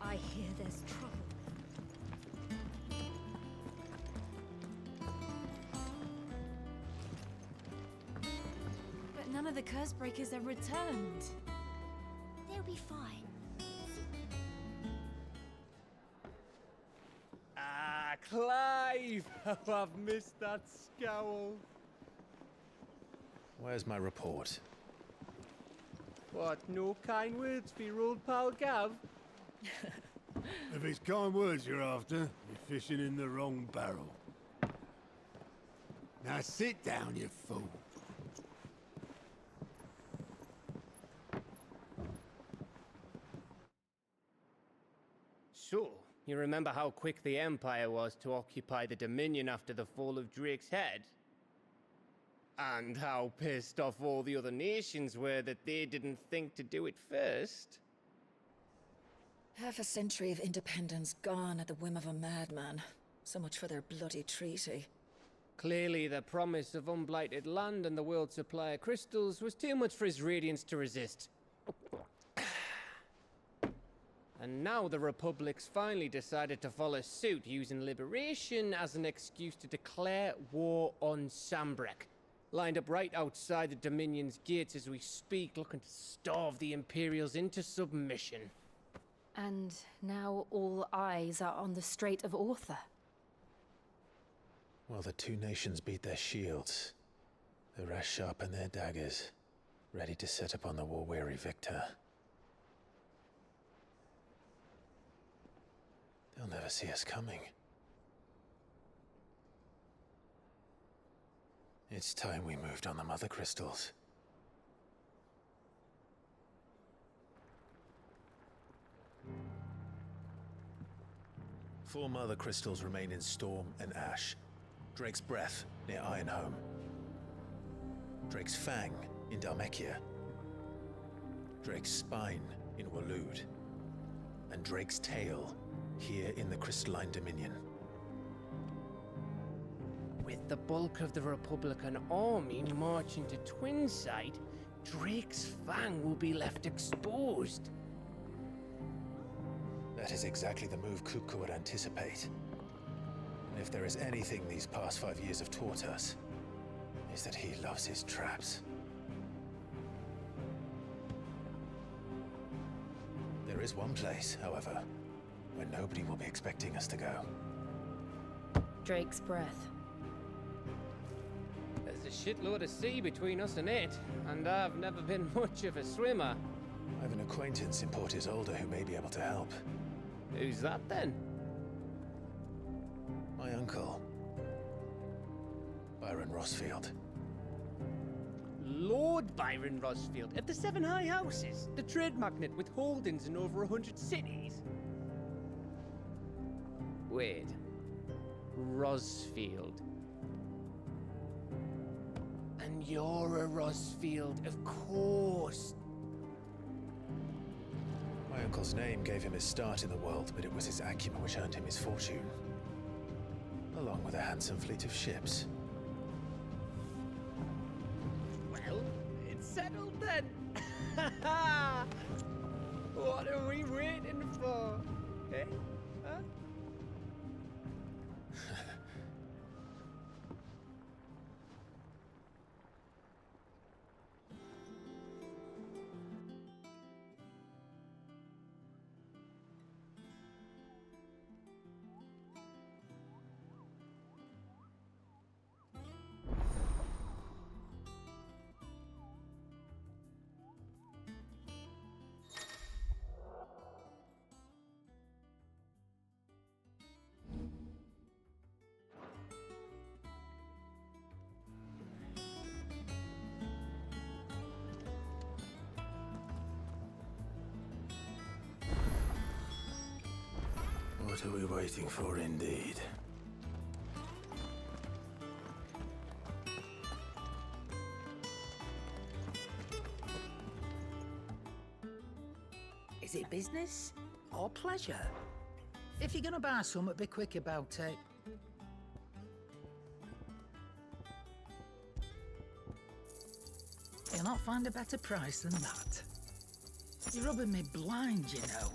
I hear there's trouble. But none of the curse breakers have returned. They'll be fine. Ah, Clive! Oh, I've missed that scowl. Where's my report? What, no kind words for your old pal Gav? If it's kind words you're after, you're fishing in the wrong barrel. Now sit down, you fool. So, you remember how quick the Empire was to occupy the Dominion after the fall of Drake's head? And how pissed off all the other nations were that they didn't think to do it first? Half a century of independence gone at the whim of a madman. So much for their bloody treaty. Clearly, the promise of unblighted land and the world's supply of crystals was too much for his radiance to resist. And now the Republic's finally decided to follow suit, using liberation as an excuse to declare war on Sambrek. Lined up right outside the Dominion's gates as we speak, looking to starve the Imperials into submission. And now all eyes are on the Strait of Author. Well, the two nations beat their shields. The rest sharpen their daggers, ready to set upon the war-weary victor. They'll never see us coming. It's time we moved on the Mothercrystals. Four Mothercrystals remain in Storm and Ash. Drake's Breath, near Ironhome. Drake's Fang, in Dhalmekia. Drake's Spine, in Waloed. And Drake's Tail, here in the Crystalline Dominion. With the bulk of the Republican army marching to Twinside, Drake's Fang will be left exposed. That is exactly the move Kupka would anticipate. And if there is anything these past 5 years have taught us, is that he loves his traps. There is one place, however, where nobody will be expecting us to go. Drake's Breath. There's a shitload of sea between us and it, and I've never been much of a swimmer. I have an acquaintance in Port Isolde who may be able to help. Who's that then? My uncle, Byron Rossfield. Lord Byron Rossfield of the Seven High Houses, the trade magnate with holdings in over 100 cities. Wait, Rossfield. And you're a Rossfield, of course. My uncle's name gave him his start in the world, but it was his acumen which earned him his fortune. Along with a handsome fleet of ships. Well, it's settled then. What are we waiting for? Eh? Huh? What are we waiting for, indeed? Is it business or pleasure? If you're gonna buy something, be quick about it. You'll not find a better price than that. You're rubbing me blind, you know.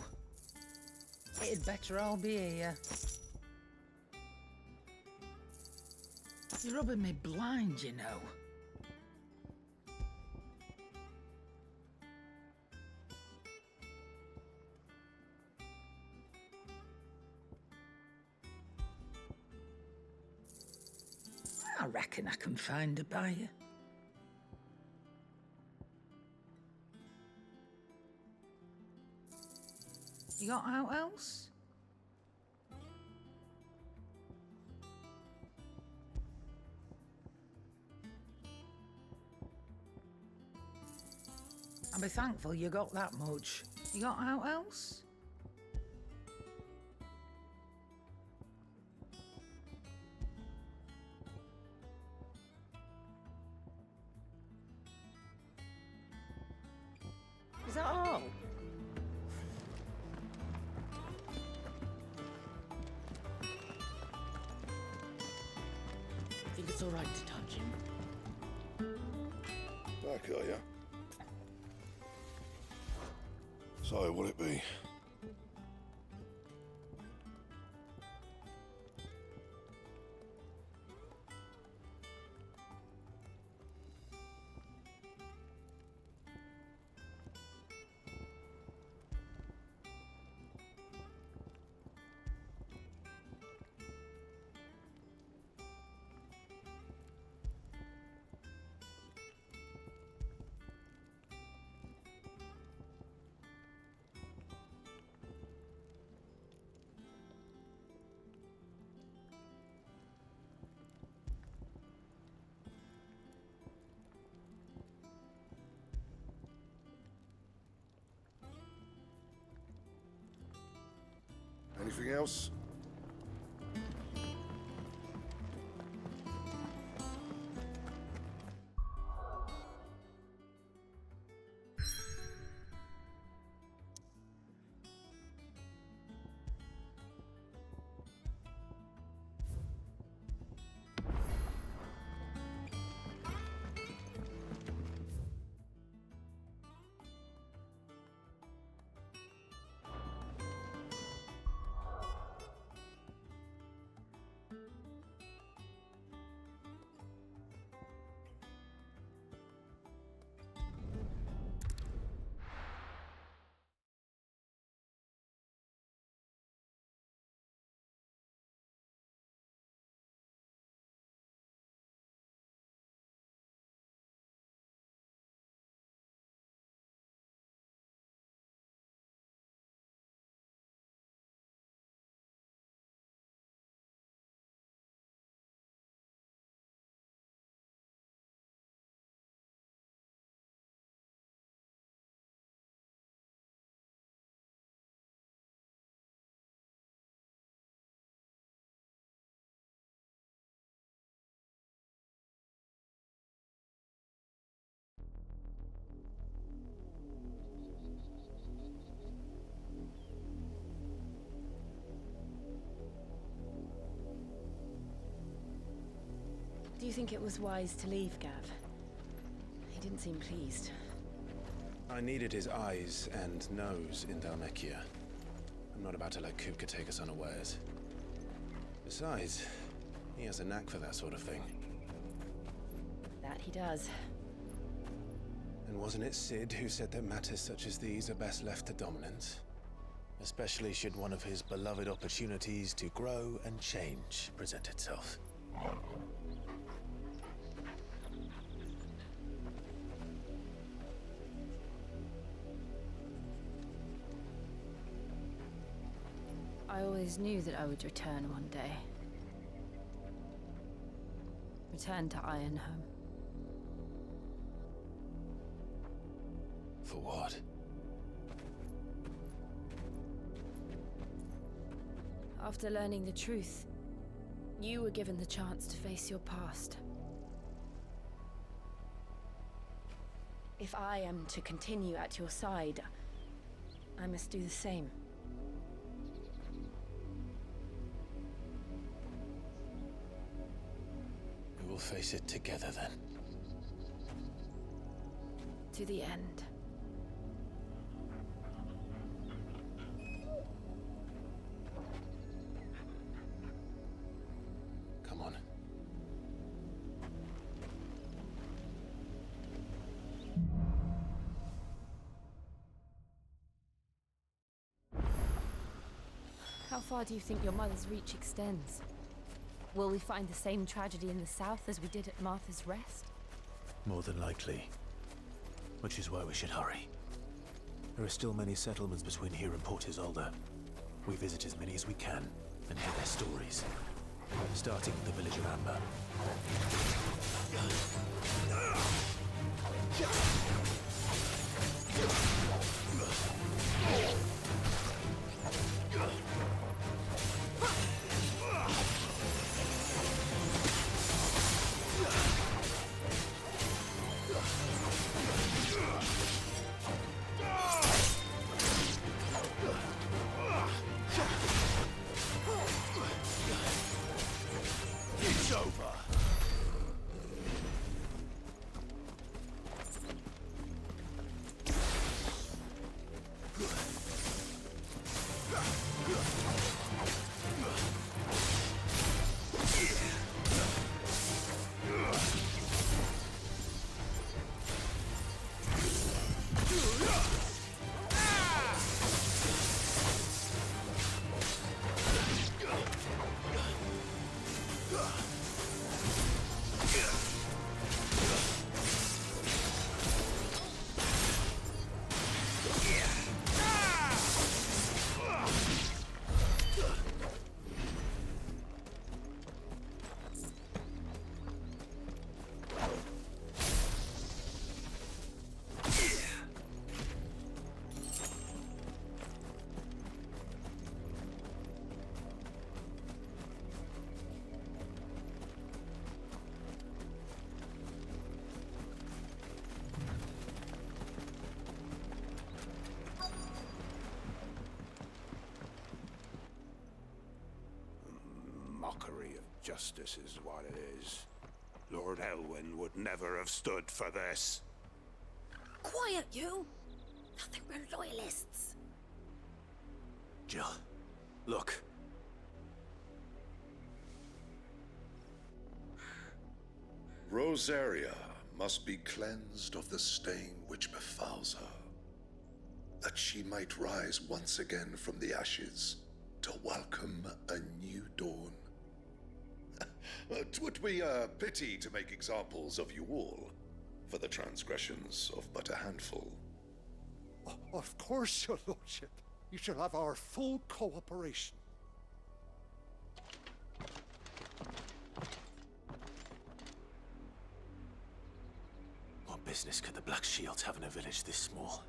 It'd better all be here. You're rubbing me blind, you know. I reckon I can find a buyer. You got out else? I'll be thankful you got that much. You got out else? Is that all? Think it's all right to touch him? Back, are ya? So, what'll it be? Anything else? Do you think it was wise to leave, Gav? He didn't seem pleased. I needed his eyes and nose in Dhalmekia. I'm not about to let Kupka take us unawares. Besides, he has a knack for that sort of thing. That he does. And wasn't it Sid who said that matters such as these are best left to dominance? Especially should one of his beloved opportunities to grow and change present itself. I always knew that I would return one day. Return to Ironhome. For what? After learning the truth, you were given the chance to face your past. If I am to continue at your side, I must do the same. We will face it together then. To the end. far do you think your mother's reach extends? Will we find the same tragedy in the south as we did at Martha's Rest? More than likely. Which is why we should hurry. There are still many settlements between here and Port Isolde. We visit as many as we can and hear their stories. Starting with the village of Amber. It's over. Mockery of justice is what it is. Lord Elwyn would never have stood for this. Quiet, you! I think we're loyalists. Jill, look. Rosaria must be cleansed of the stain which befouls her, that she might rise once again from the ashes to welcome a new dawn. 'Twould be a pity to make examples of you all, for the transgressions of but a handful. Of course, your lordship. You shall have our full cooperation. What business could the Black Shields have in a village this small?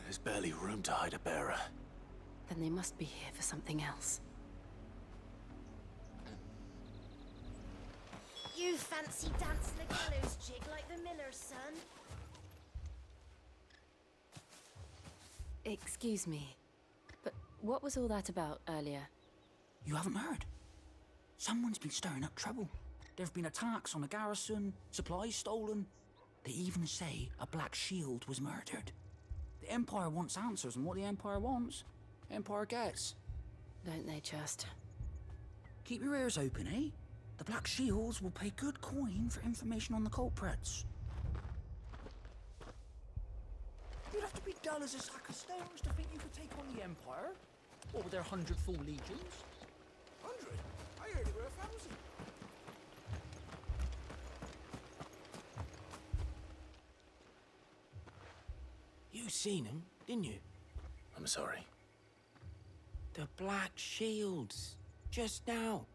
There's barely room to hide a bearer. Then they must be here for something else. You fancy dancing a gallows jig like the miller's son? Excuse me, but what was all that about earlier? You haven't heard? Someone's been stirring up trouble. There have been attacks on the garrison, supplies stolen. They even say a Black Shield was murdered. The Empire wants answers, and what the Empire wants, Empire gets. Don't they just? Keep your ears open, eh? The Black Shields will pay good coin for information on the culprits. You'd have to be dull as a sack of stones to think you could take on the Empire. Or with their 100 full legions. 100? I heard it were 1,000. You seen them, didn't you? I'm sorry. The Black Shields. Just now.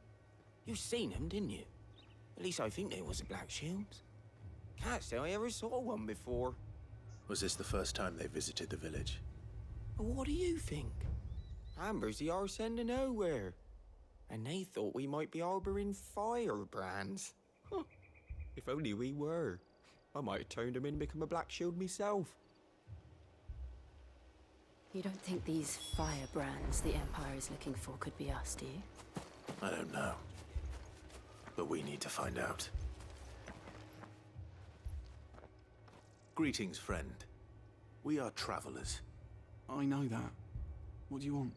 You seen them, didn't you? At least I think they was a Black Shields. Can't say I ever saw one before. Was this the first time they visited the village? But what do you think? Amber's the arse end of nowhere. And they thought we might be harboring firebrands. Huh. If only we were. I might have turned them in and become a Black Shield myself. You don't think these firebrands the Empire is looking for could be us, do you? I don't know. But we need to find out. Greetings, friend. We are travelers. I know that. What do you want?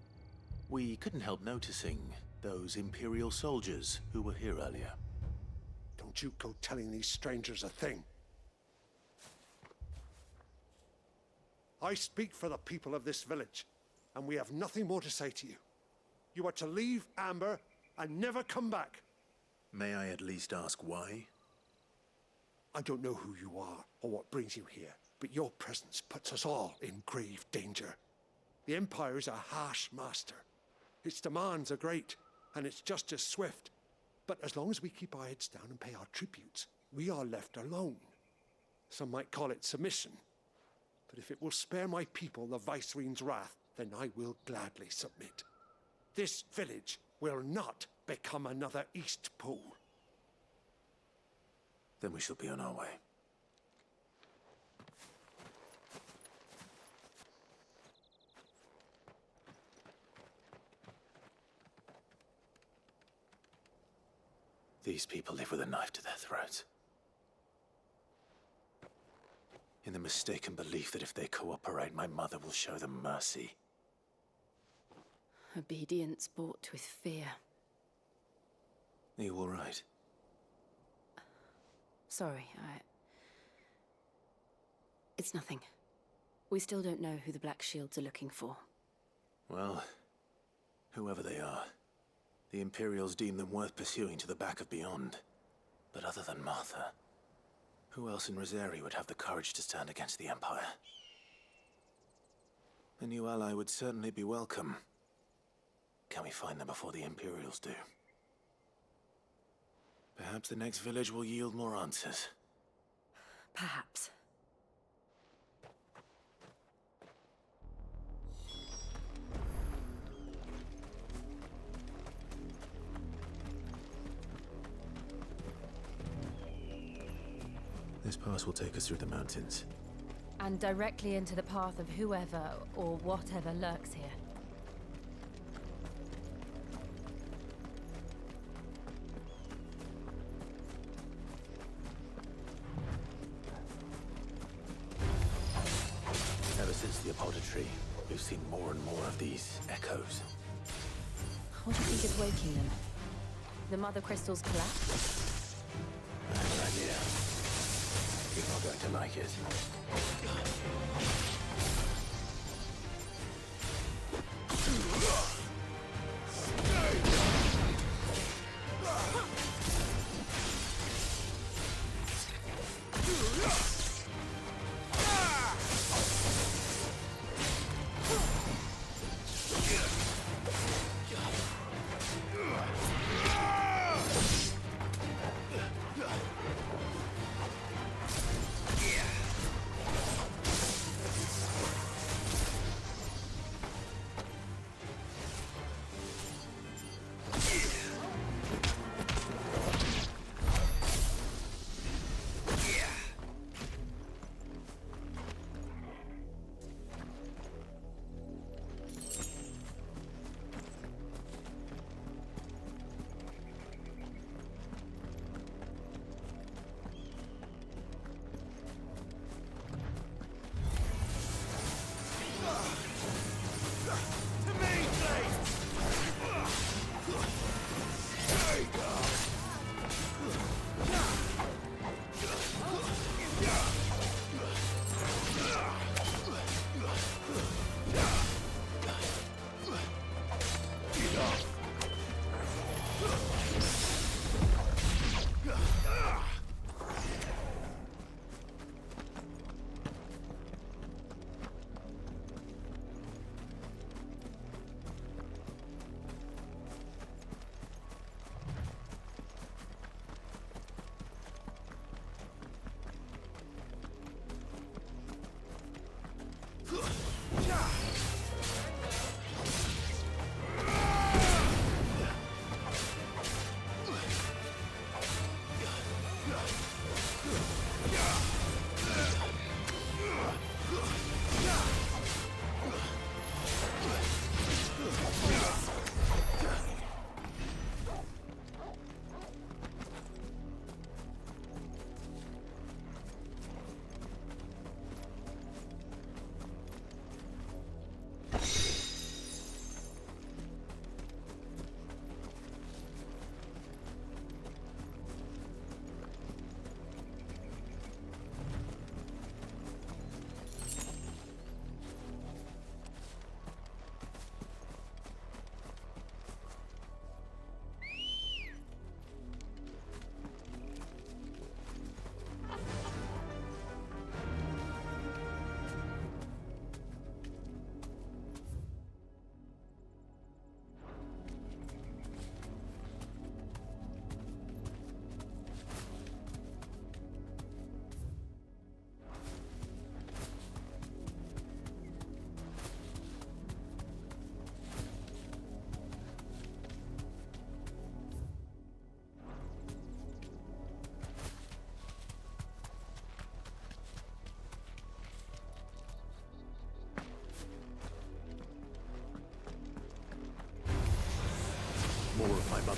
We couldn't help noticing those Imperial soldiers who were here earlier. Don't you go telling these strangers a thing. I speak for the people of this village, and we have nothing more to say to you. You are to leave Amber and never come back. May I at least ask why? I don't know who you are or what brings you here, but your presence puts us all in grave danger. The Empire is a harsh master. Its demands are great, and its justice swift. But as long as we keep our heads down and pay our tributes, we are left alone. Some might call it submission. But if it will spare my people the Viceroy's wrath, then I will gladly submit. This village will not become another East Pool. Then we shall be on our way. These people live with a knife to their throats. In the mistaken belief that if they cooperate, my mother will show them mercy. Obedience bought with fear. Are you all right? Sorry, It's nothing. We still don't know who the Black Shields are looking for. Well, whoever they are, the Imperials deem them worth pursuing to the back of beyond. But other than Martha, who else in Rosari would have the courage to stand against the Empire? A new ally would certainly be welcome. Can we find them before the Imperials do? Perhaps the next village will yield more answers. Perhaps. This pass will take us through the mountains. And directly into the path of whoever or whatever lurks here. Ever since the apodatory, we've seen more and more of these echoes. What do you think is waking them? The Mothercrystal's collapse? I have an idea. You're not going to like it.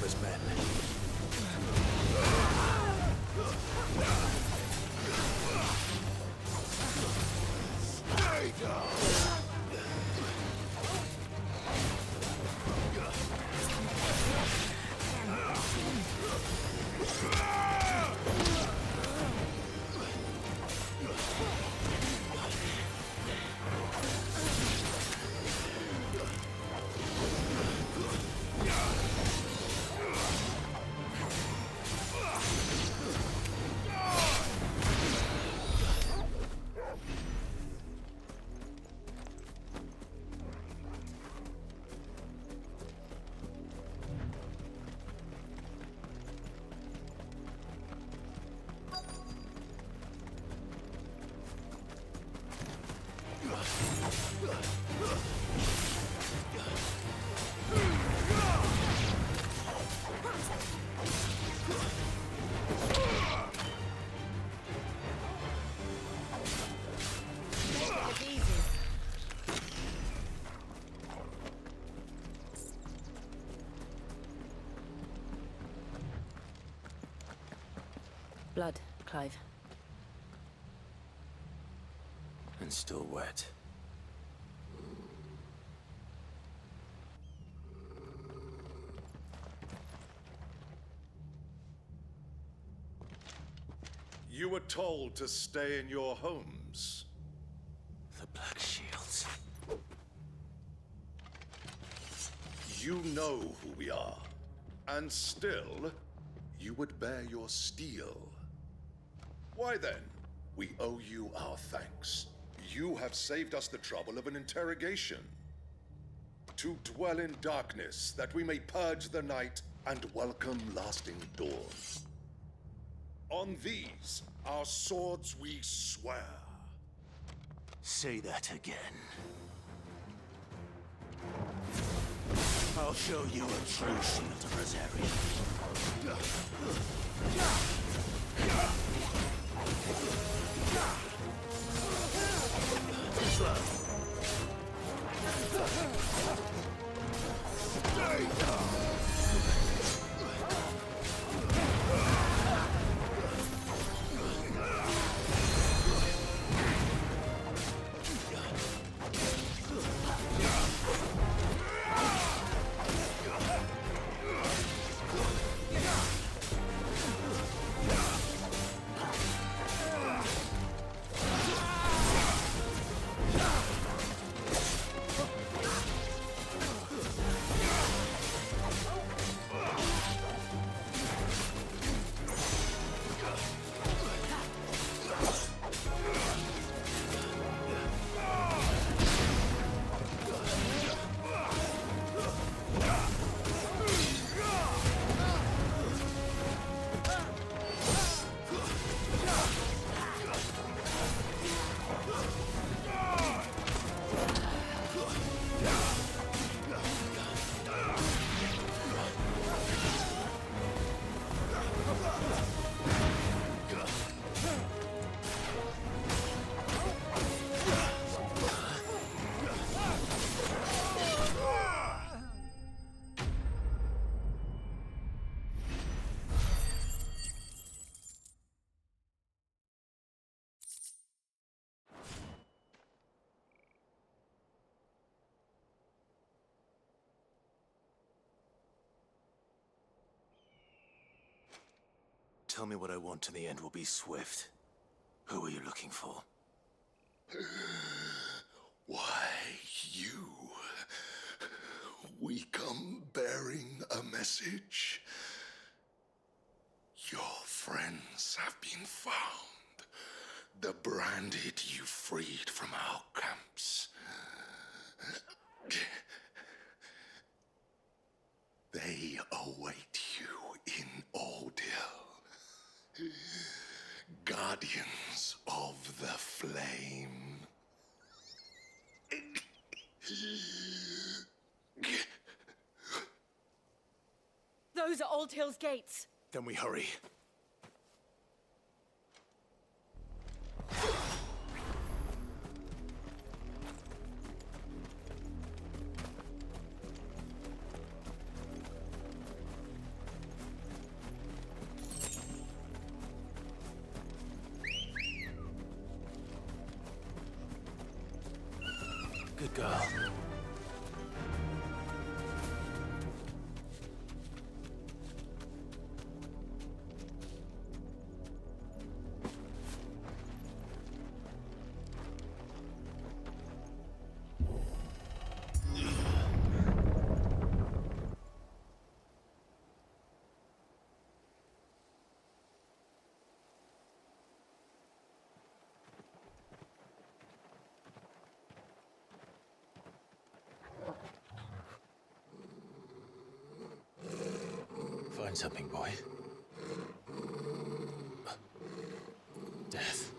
Emperor's men. Blood, Clive. And still wet. You were told to stay in your homes. The Black Shields. You know who we are. And still, you would bear your steel. Why then, we owe you our thanks. You have saved us the trouble of an interrogation. To dwell in darkness, that we may purge the night and welcome lasting dawn. On these, our swords we swear. Say that again. I'll show you a true shield of Rosarian. Tell me what I want and the end will be swift. Who are you looking for? Why, you. We come bearing a message. Your friends have been found. The branded you freed from our camps. They await you in Ordeal. Guardians of the Flame. Those are Old Hill's gates. Then we hurry. Good girl. Find something, boy. Death.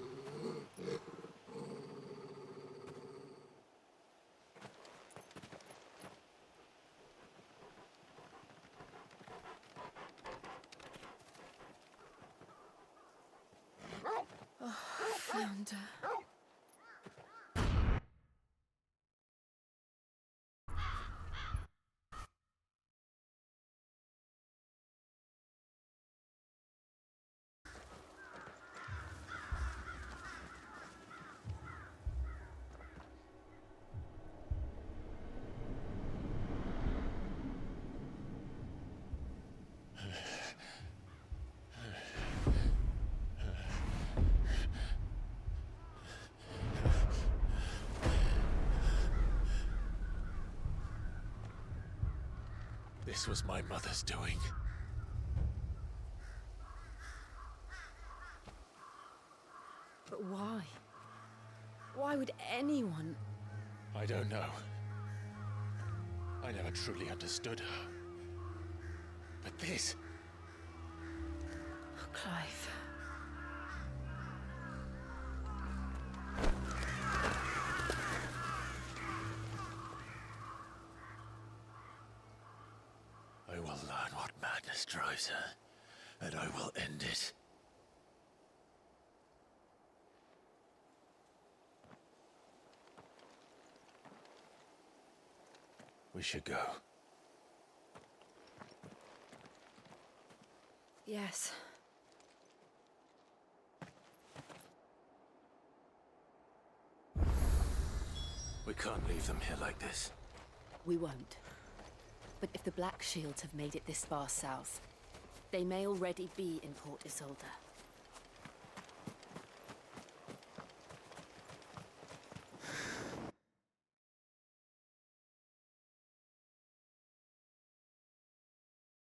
Oh, flounder. This was my mother's doing. But why? Why would anyone? I don't know. I never truly understood her. But this... Oh, Clive. I will learn what madness drives her, and I will end it. We should go. Yes. We can't leave them here like this. We won't. But if the Black Shields have made it this far south, they may already be in Port Isolde.